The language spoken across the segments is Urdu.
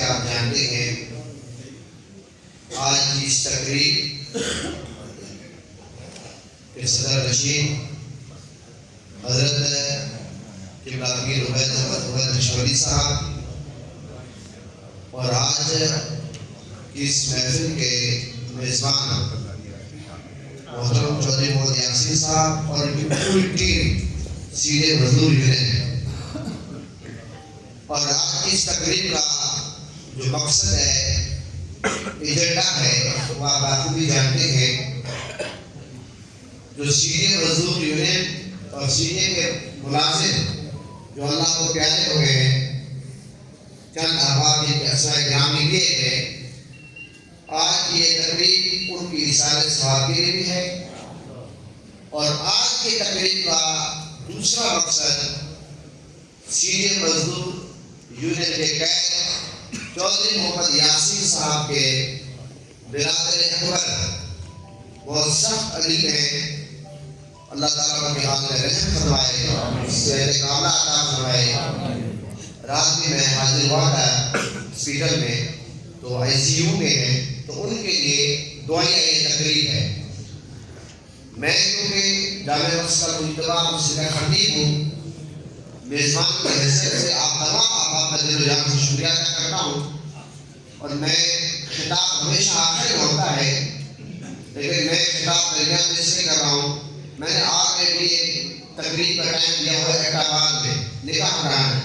آپ جانتے ہیں آج کی اس تقریب کے صدر نشین حضرت قبلہ پیر عبید احمد نشوری صاحب اور آج کی اس محفل کے میزبان محترم چودھری محمد یاسین صاحب اور ان کی پوری ٹیم سیدھے مزدور یونین، اور آج کی اس تقریب کا جو مقصد ہے، ایجنڈا ہے، وہ آپ بخوبی جانتے ہیں۔ جو سیدھے مزدور یونین اور سیدھے کے ملازم جو اللہ کو پیارے ہو گئے ہیں، چند احباب جن کے اسماء گرامی لیے ہیں، آج کی یہ تقریب ان کی رسالت ثواب کے لیے بھی ہے، اور آج کی تقریب کا دوسرا مقصد سیدھے مزدور یونین کے قید چودھری محمد یاسین صاحب کے برادر اکبر بہت سخت علی ہیں، اللہ تعالیٰ کے حال میں رحم فرمائے، صحت کاملہ عطا فرمائے۔ رات بھی میں حاضر ہوا تھا ہاسپٹل میں، تو آئی سی یو میں ہیں، تو ان کے لیے دعائیں یہ تقریب ہے۔ میں کیونکہ جامعہ مسجد المجتبیٰ مسجد کا خطیب ہوں، میزبان کی حیثیت سے آپ تمام احباب کا دل و جان سے شکریہ ادا کرتا ہوں، اور میں خطاب ہمیشہ آخر میں ہوتا ہے، لیکن میں خطاب درمیان میں اس لیے کر رہا ہوں، میں نے آپ کے لیے تقریب کا ٹائم دیا ہوا ہے احتمال میں نکاح کرانا ہے،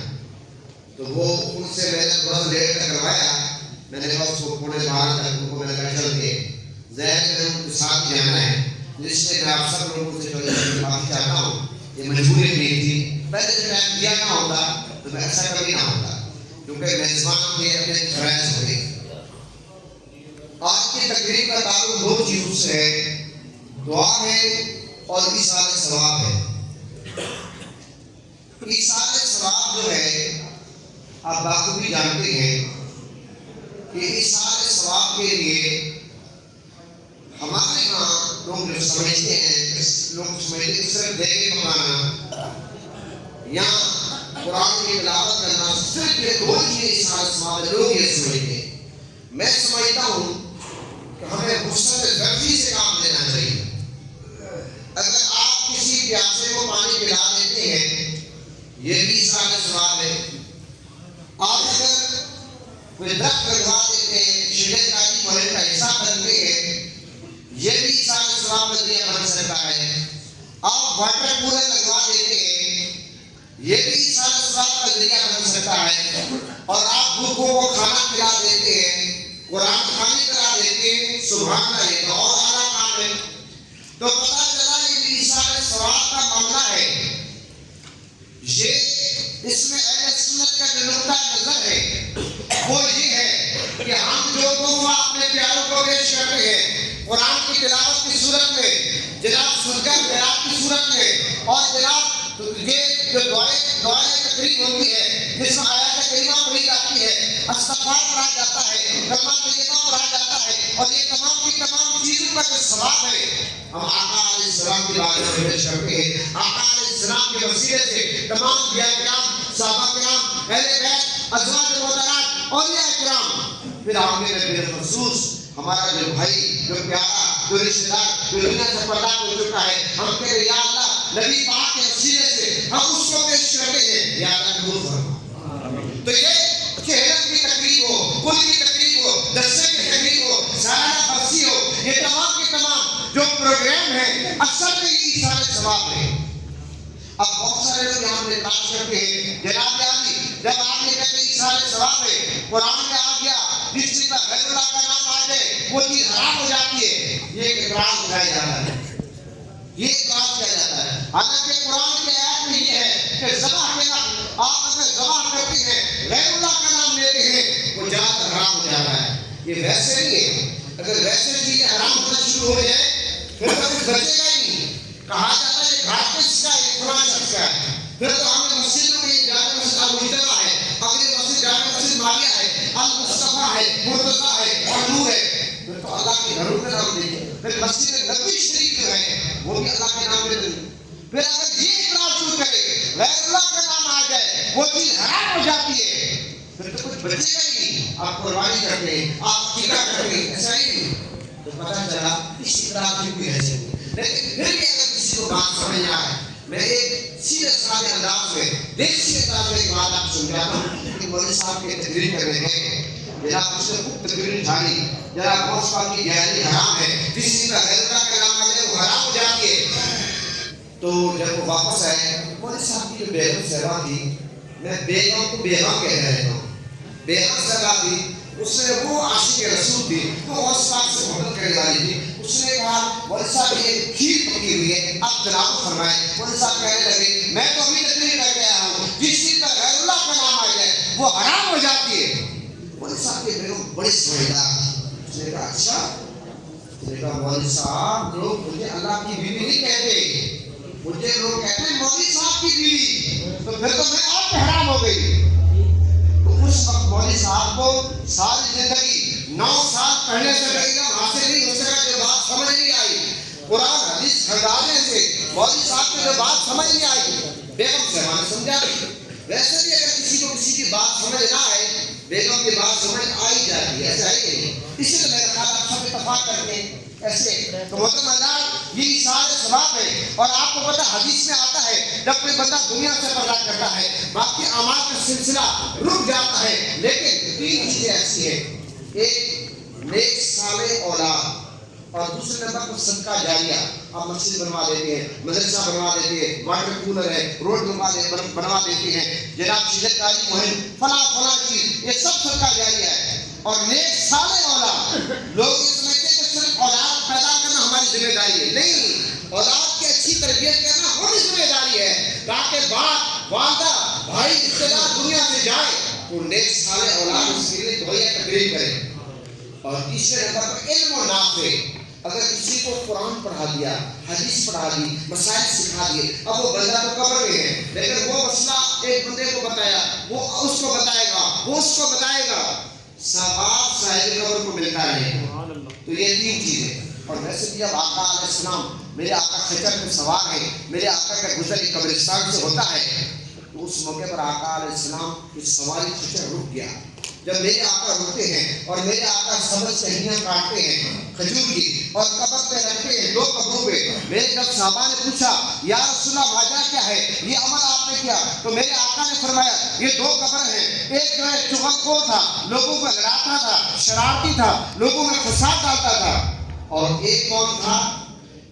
تو وہ ان سے میں نے تھوڑا سا لیٹ تک کروایا، میں نے کہا اس کو پونے 12 تک ان کو میں نے کہا چل کے ظاہر میں ان کے ساتھ جانا ہے، جس میں میں آپ سب لوگوں سے معافی چاہتا ہوں، یہ مجبوری نہیں تھی، پہلے جو ٹائم دیا نہ ہوتا تو میں ایسا کبھی نہ ہوتا، کیونکہ میزبان کے اپنے فرائض ہوتے۔ آج کی تقریب کا تعلق دو چیزوں سے ہے، دعا ہے اور ایصال ثواب ہے۔ ایصال ثواب جو ہے آپ بخوبی جانتے ہیں کہ ایصال ثواب کے لیے ہمارے یہاں لوگ جو سمجھتے ہیں، لوگ سمجھتے ہیں صرف دیگے پکانا یا قرآن کی تلاوت کرنا، صرف یہ دو چیزیں ایصال ثواب ہے، لوگ یہ سمجھتے ہیں۔ میں سمجھتا ہوں کہ ہمیں وسعت ذاتی سے کام لینا چاہیے۔ اگر آپ کسی پیاسے کو پانی پلا دیتے ہیں، یہ بھی ایصال ثواب ہے۔ آپ اگر کوئی درخت لگوا دیتے ہیں، شجر کاری مہم کا حصہ بنتے ہیں، یہ بھی ایصال ثواب کا ذریعہ بن سکتا ہے۔ آپ واٹر کولر لگوا دیتے ہیں، یہ بھی ایصال ثواب کا ذریعہ بن سکتا ہے۔ اور آپ بھوکوں کو کھانا کھلا دیتے ہیں، قرآن خوانی کرا دیتے ہیں، سبحان اللہ، یہ تو اور اعلیٰ کام ہے۔ تو پتہ چلا یہ بھی ایصال ثواب کا معاملہ ہے۔ یہ اس میں اہل سنت کا جو نقطہ نظر ہے وہ یہ ہے کہ ہم جو تحفہ اپنے پیاروں کو پیش کرتے ہیں، قرآن کی تلاوت کی صورت میں، جناب صدقہ خیرات کی صورت میں، اور جناب یہ جو دعائیں تقریب ہوتی ہے جس میں آیات کریمہ پڑھی جاتی ہے، استغفار پڑھا جاتا ہے، کلمہ طیبہ پڑھا جاتا ہے، اور یہ تمام کی تمام چیزوں کا جو ثواب ہے ہم آقا علیہ السلام کی بارگاہ میں پیش کرتے ہیں۔ آقا علیہ السلام کے وسیلے سے تمام انبیاء کرام، صحابہ کرام، اہل بیت، ازواج مطہرات، اولیاء کرام، پھر آپ میں بالخصوص ہمارا جو بھائی، جو پیارا، جو رشتہ دار، جو دنیا سے پردہ ہو چکا ہے، ہم کہتے ہیں یا اللہ نبی پاک کے وسیلے سے ہم اس کو پیش کرتے ہیں، یا اللہ قبول فرما۔ تو یہ چہلم کی تقریب ہو، کل کی تقریب ہو، دسے کی تقریب ہو، سالانہ برسی ہو، یہ تمام کے تمام جو پروگرام ہیں اصل میں یہ ایصال ثواب ہے۔ اب بہت سارے لوگ یہاں پہ اعتراض کرتے ہیں، جناب عالی جب آپ یہ کہتے ہیں ایصال ثواب ہے، قرآن میں آ گیا جس چیز پر غیر اللہ کا نام آ جائے وہ چیز حرام ہو جاتی ہے، یہ ایک اعتراض اٹھایا جاتا ہے، یہ اعتراض کیا جاتا ہے۔ حالانکہ قرآن کے آیات میں یہ ہے کہ ذبح کے نام، آپ اگر ذبح کرتے ہیں، غیر اللہ کا نام لیتے ہیں، وہ جان حرام ہو جاتا ہے۔ یہ ویسے نہیں ہے، اگر ویسے چیزیں حرام ہونا شروع ہو جائے پھر تو کچھ بچے گا ہی نہیں۔ کہا جاتا ہے یہ گھاٹ کس کا ہے، فلاں شخص کا ہے، پھر تو ہمیں مسجدوں میں یہ جامع مسجد المجتمع ہے، اگلی مسجد جامع مسجد مالیہ ہے، المصطفیٰ ہے، مرتضیٰ ہے، اور نور ہے، پھر تو اللہ کے گھروں کا نام لیجیے۔ پھر مسجد نبوی شریف جو ہے وہ بھی اللہ کے نام لیتے ہیں۔ پھر اگر یہ اعتراض شروع کرے غیر اللہ کا نام آ جائے وہ چیز حرام ہو جاتی ہے، پھر تو کچھ بچے گا ہی نہیں. آپ قربانی کرتے ہیں, آپ عقیدہ کرتے ہیں, ایسا ہی نہیں. تو پتہ چلا اس اطلاع کی کوئی حیثیت نہیں. لیکن پھر بھی اگر کسی کو بات سمجھ نہ آئے, میں ایک سیدھے سادے انداز میں دیسی انداز میں ایک بات آپ کو سمجھاتا ہوں کہ مولوی صاحب کے تقریر کر رہے ہیں, جناب اس نے خوب تقریر اٹھائی, جناب گوشت پاک کی گہری حرام ہے, کسی کا غیر اللہ کا نام آ جائے وہ حرام ہو جاتی ہے. تو جب وہ واپس آئے, مولوی صاحب کی جو بیگم صاحبہ تھی, میں بیگم کو بیگم کہہ رہا ہوں, بیگم صاحبہ تھی, اس نے وہ عاشق رسول تھی, وہ غوث پاک سے محبت کرنے والی تھی. اس نے کہا مولوی صاحب یہ کھیر پکی ہوئی ہے, آپ جناب فرمائیں. مولوی صاحب کہنے لگے میں تو ابھی تقریر کر کے آیا ہوں, جس چیز کا غیر اللہ کا نام آ جائے وہ حرام ہو جاتی ہے. مولوی صاحب کے بیگم بڑی سمجھدار. اس نے کہا اچھا. اس نے کہا مولوی صاحب لوگ مجھے اللہ کی بیوی نہیں کہتے, مجھے لوگ کہتے ہیں مولوی صاحب کی بیوی, تو پھر تو میں آپ پہ حرام ہو گئی. تو اس وقت مولوی صاحب کو ساری زندگی 9 سال پڑھنے سے علم حاصل نہیں ہو سکا, جو بات سمجھ نہیں آئی قرآن حدیث کھنگالنے سے مولوی صاحب کو جو بات سمجھ نہیں آئی, بیگم صاحبہ نے سمجھا. ویسے بھی اگر کسی کو کسی کی بات سمجھ نہ آئے, بیگم کی بات سمجھ آ ہی جاتی ہے, ایسا ہی نہیں. اسی لیے میرا خیال آپ سب اتفاق کرتے ہیں ایسے. تو محترم حضرات یہ اشارہ ثواب ہے, اور آپ کو پتہ حدیث میں آتا ہے جب کوئی بندہ دنیا سے پردہ کرتا ہے باقی اعمال کا سلسلہ رک جاتا ہے, لیکن 3 چیزیں ایسی ہیں, ایک نیک صالح اولاد, اور دوسرے نمبر پر صدقہ جاریہ. آپ مسجد بنوا دیتے ہیں, مدرسہ بنوا دیتے ہیں, واٹر کولر ہے, روڈ بنوا دیتے ہیں, جناب شجر کاری مہم, فلاں چیز, یہ سب صدقہ جاریہ ہے. اور نیک صالح اولاد, لوگ یہ سمجھتے ہیں کہ صرف اولاد پیدا کرنا ہماری ذمہ داری ہے. نہیں, اولاد کی اچھی تربیت کرنا ہماری ذمہ داری ہے, تاکہ باپ والدہ بھائی رشتے دار دنیا سے جائے تو نیک صالح اولاد اس کے لیے دعائیں تقریر کرے. اور تیسرے نمبر پر علم و نافع. اگر کسی کو قرآن پڑھا دیا, حدیث پڑھا دی, مسائل سکھا دیے, اب وہ بندہ تو قبر میں ہے, لیکن وہ مسئلہ ایک بندے کو بتایا, وہ اس کو بتائے گا, وہ اس کو بتائے گا, ثواب صاحب قبر کو ملتا رہے. تو یہ 3 چیزیں. اور ویسے بھی جب آقا علیہ السلام, میرے آقا خچر پہ سوار ہے, میرے آقا کا گزر ایک قبرستان سے ہوتا ہے, تو اس موقع پر آقا علیہ السلام کی سواری خچر رک گیا. جب میرے آقا رکتے ہیں اور میرے آقا سبز ٹہنیاں کاٹتے ہیں کھجور کی اور قبر پہ رکھتے ہیں 2 قبروں پہ, میرے جب صحابہ نے پوچھا یا رسول اللہ وجہ کیا ہے, یہ عمل آپ نے کیا, تو میرے آقا نے فرمایا یہ 2 قبر ہیں, ایک جو ہے چغل خور تھا, لوگوں کو لڑاتا تھا, شرارتی تھا, لوگوں میں فساد ڈالتا تھا, اور ایک کون تھا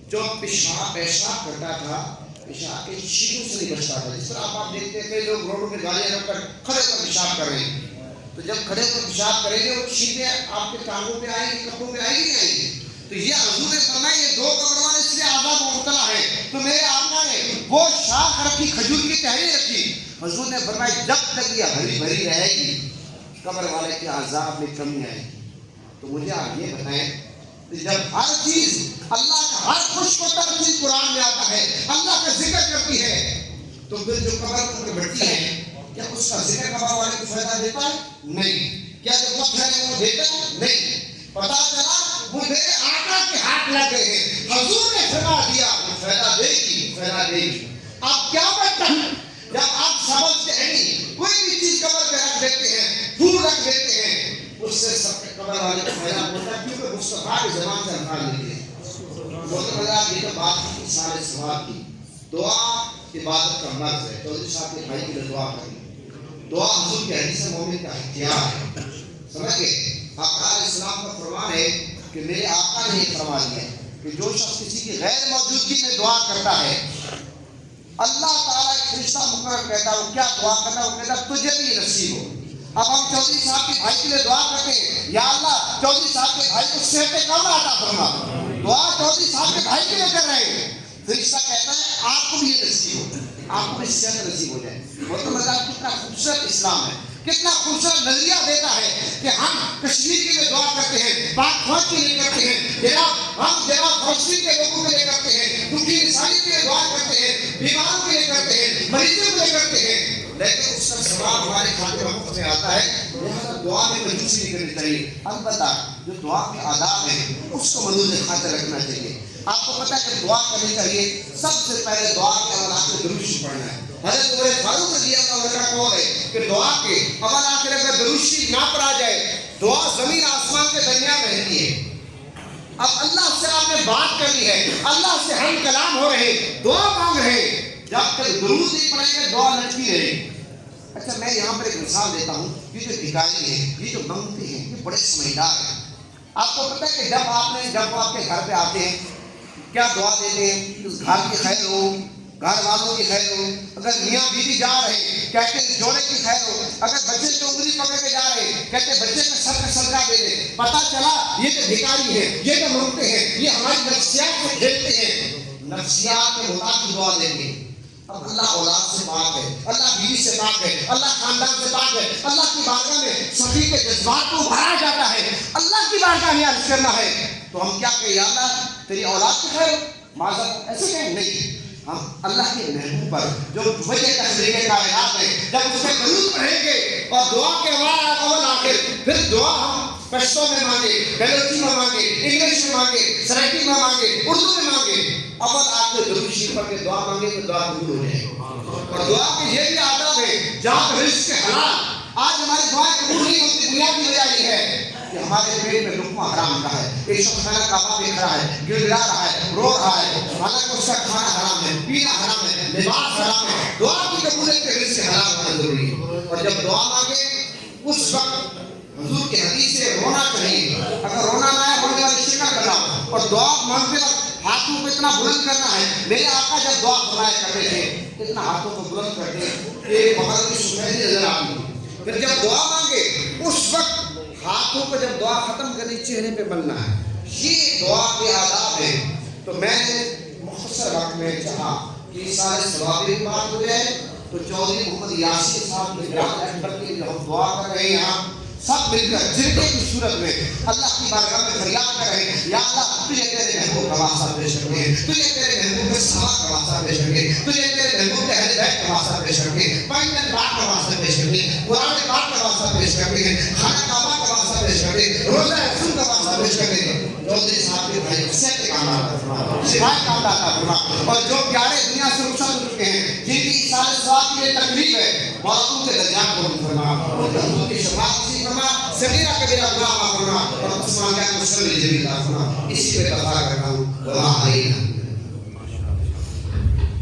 جو پیشاب کرتا تھا, پیشاب کے چیزوں سے نہیں بچتا تھا. جس طرح آپ دیکھتے ہیں کئی لوگ روڈوں پہ گاڑیاں رکھ کر کھڑے ہو کر پیشاب کر رہے ہیں, تو جب کھڑے ہو کر پیشاب کریں گے وہ چیزیں آپ کے ٹانگوں پہ آئیں گی, کپڑوں پہ آئیں گی, نہیں آئیں گی. تو یہ حضور نے فرمایا یہ 2 قبر والے اس لیے عذاب مبتلا ہے. تو میرے آقا نے وہ شاخ رکھی, کھجور کی ٹہنی رکھی, حضور نے فرمایا جب تک یہ ہری بھری رہے گی قبر والے کے عذاب میں کمی آئے گی. تو مجھے آپ یہ بتائیں, جب ہر چیز اللہ کا, ہر خوش کو تر چیز قرآن میں آتا ہے, اللہ کا ذکر کرتی ہے, تو پھر جو قبر پر بڑھتی ہے کیا اس کا ذکر قبر والے کو فائدہ دیتا ہے؟ نہیں. کیا جو وقت ہے وہ دیتا ہے؟ نہیں. پتا چلا وہ میرے آقا کے ہاتھ لگ گئے ہیں, حضور نے فرما دیا وہ فائدہ دے گی. آپ کیا بتا جب آپ سبز ٹہنی کوئی بھی چیز قبر پہ رکھ دیتے ہیں, پھول رکھ دیتے ہیں, اس سے سب قبر والے کو فائدہ ہوتا ہے, کیونکہ مصطفیٰ کی زبان سے الفاظ نکلے. یہ تو بات کی سارے ثواب کی. دعا عبادت کا مرض ہے. چودھری صاحب کے بھائی کے لیے دعا کریں. دعا حضور کے حدیث مومن کا اختیار ہے. سمجھ گئے؟ آقا علیہ السلام کا فرمان ہے کہ میرے آقا نے یہ فرما دیا کہ جو شخص کسی کی غیر موجودگی میں دعا کرتا ہے, اللہ تعالیٰ ایک فرشتہ مقرر کہتا ہے وہ کیا دعا کرتا ہے, وہ کہتا ہے تجھے بھی نصیب ہو. اب ہم چودھری صاحب کے بھائی کے لیے دعا کرتے ہیں, یا اللہ چودھری صاحب کے بھائی کو صحت کاملہ عطا فرما. دعا چودھری صاحب کے بھائی کے لیے کر رہے ہیں, فرشتہ کہتا ہے آپ کو بھی یہ نصیب ہو, آپ کو بھی صحت نصیب ہو جائے. مطلب کتنا خوبصورت اسلام ہے, کتنا خوبصورت نظریہ دیتا ہے کہ ہم کشمیر کے لیے دعا کرتے ہیں, پاک فوج کے لیے کرتے ہیں, ہم فلسطین کے لوگوں کے لیے کرتے ہیں, دکھی انسانی کے لیے دعا کرتے ہیں, بیماروں کے لیے کرتے ہیں, مریضوں کے لیے کرتے ہیں, لیکن اس کا ثواب ہمارے کھاتے میں مفت میں آتا ہے. لہٰذا دعا میں کنجوسی نہیں کرنی چاہیے. البتہ جو دعا کے آداب ہیں اس کو ملحوظ خاطر رکھنا چاہیے. آپ کو پتہ ہے کہ دعا کرنی چاہیے، سب سے پہلے دعا کے اول آخر درود شریف پڑھنا ہے۔ حضرت عمر فاروق رضی اللہ عنہ کا قول ہے کہ دعا کے اول آخر اگر درود شریف نہ پڑھا جائے، دعا زمین آسمان کے درمیان رہتی ہے۔ اب اللہ سے آپ نے بات کرنی ہے، اللہ سے ہم کلام ہو رہے، دعا مانگ رہے، جب تک درود نہیں پڑھیں گے دعا لٹکی رہے گی۔ اچھا میں یہاں پر ایک مثال دیتا ہوں، یہ جو بھکاری ہیں، یہ جو منگتے ہیں، یہ بڑے سمجھدار ہیں۔ آپ کو پتہ ہے کہ جب وہ آپ کے گھر پہ آتے ہیں کیا دعا دیتے ہیں؟ اس گھر کی خیر ہو، گھر والوں کی خیر ہو، اگر میاں بیوی جا رہے ہیں کہتے ہیں جوڑے کی خیر ہو، اگر بچے کی انگلی پکڑ کے جا رہے ہیں کہتے ہیں بچے کا سر کا صدقہ دے دیں۔ پتہ چلا یہ تو بھکاری ہے، یہ تو منگتے ہیں، یہ ہماری نفسیات سے کھیلتے ہیں، نفسیات کے مطابق دعا دیں گے۔ اب اللہ اولاد سے پاک ہے، اللہ بیوی سے پاک ہے، اللہ خاندان سے پاک ہے، اللہ کی بارگاہ میں سخی کے جذبات کو ابھارا جاتا ہے، اللہ کی بارگاہ میں عرض کرنا ہے، تو ہم کیا کہیں یا اللہ تیری اولاد کی خیر ہو؟ معذرت ایسے کہیں نہیں، ہم اللہ کے محبوب پر جو وجہ تخلیق کائنات ہے جب اس پہ درود پڑھیں گے اور دعا کے اول آخر پھر دعا ہم پشتو میں مانگے، بلوچی میں مانگے، انگلش میں مانگے، سرائکی میں مانگے، اردو میں مانگے، اول آخر درود شریف پڑھ کے دعا مانگے تو دعا قبول ہو جائے گی۔ اور دعا کی یہ بھی آداب ہے، جہاں رزق کے حلال آج ہماری دعائیں قبول نہیں ہوتی، بنیادی وجہ یہ ہے کہ ہمارے پیٹ میں لقمہ حرام کا ہے، ایک شخص کھانا کعبہ میں کھڑا ہے، گڑگڑا رہا ہے، رو رہا ہے، حالانکہ اس کا کھانا حرام ہے، پینا حرام ہے، لباس حرام ہے۔ دعا کی قبولیت کے رزق حلال ہونا ضروری ہے۔ اور جب دعا مانگے اس وقت حضور کی حدیث سے رونا چاہیے، اگر رونا نہ ہے رونے والی شکل بناؤ، اور دعا مانگتے وقت ہاتھوں کو اتنا بلند کرنا ہے۔ میرے آقا جب دعا فرمایا کرتے تھے اتنا ہاتھوں کو بلند کرتے کہ بغل کی سفیدی نظر آتی، پھر جب دعا مانگے اس وقت ہاتھوں کو جب دعا ختم کرنی چہرے پہ ملنا ہے، یہ دعا کے آداب ہے۔ تو میں نے مختصر وقت میں چاہا کہ سارے ثوابی کی بات ہو جائے، تو چودھری محمد یاسین صاحب کے گرام اکبر کے لیے ہم دعا کر رہے ہیں، یہاں سب مل کر جرگے کی صورت میں اللہ کی بارگاہ میں فریاد کر رہے ہیں، یا اللہ تجھے تیرے محبوب کا واسطہ پیش کرتے ہیں، تجھے تیرے محبوب کے صحابہ کا واسطہ پیش کرتے ہیں، تجھے تیرے محبوب کے اہل بیت کا واسطہ پیش کرتے ہیں، پائن پاک کا واسطہ پیش کرتے ہیں، قرآن پاک کا واسطہ پیش کرتے ہیں، خانہ کعبہ کا واسطہ پیش کرتے ہیں، روزہ رسول کا واسطہ پیش کرتے ہیں۔ چودھری صاحب کے بھائی صحت کا عطا فرما، شفا کا عطا فرما، اور جو پیارے دنیا سے رخصت ہو چکے ہیں جن کی سارے ثواب کی یہ تقریب ہے، موت کے درجات کو فرما، اور حضور کی شفاعت نصیب فرما، صغیرہ کبیرہ گناہ معاف فرما، اور عثمان کا مسلم جمیل فرما۔ اسی پہ اتفاق کرتا ہوں، وما علینا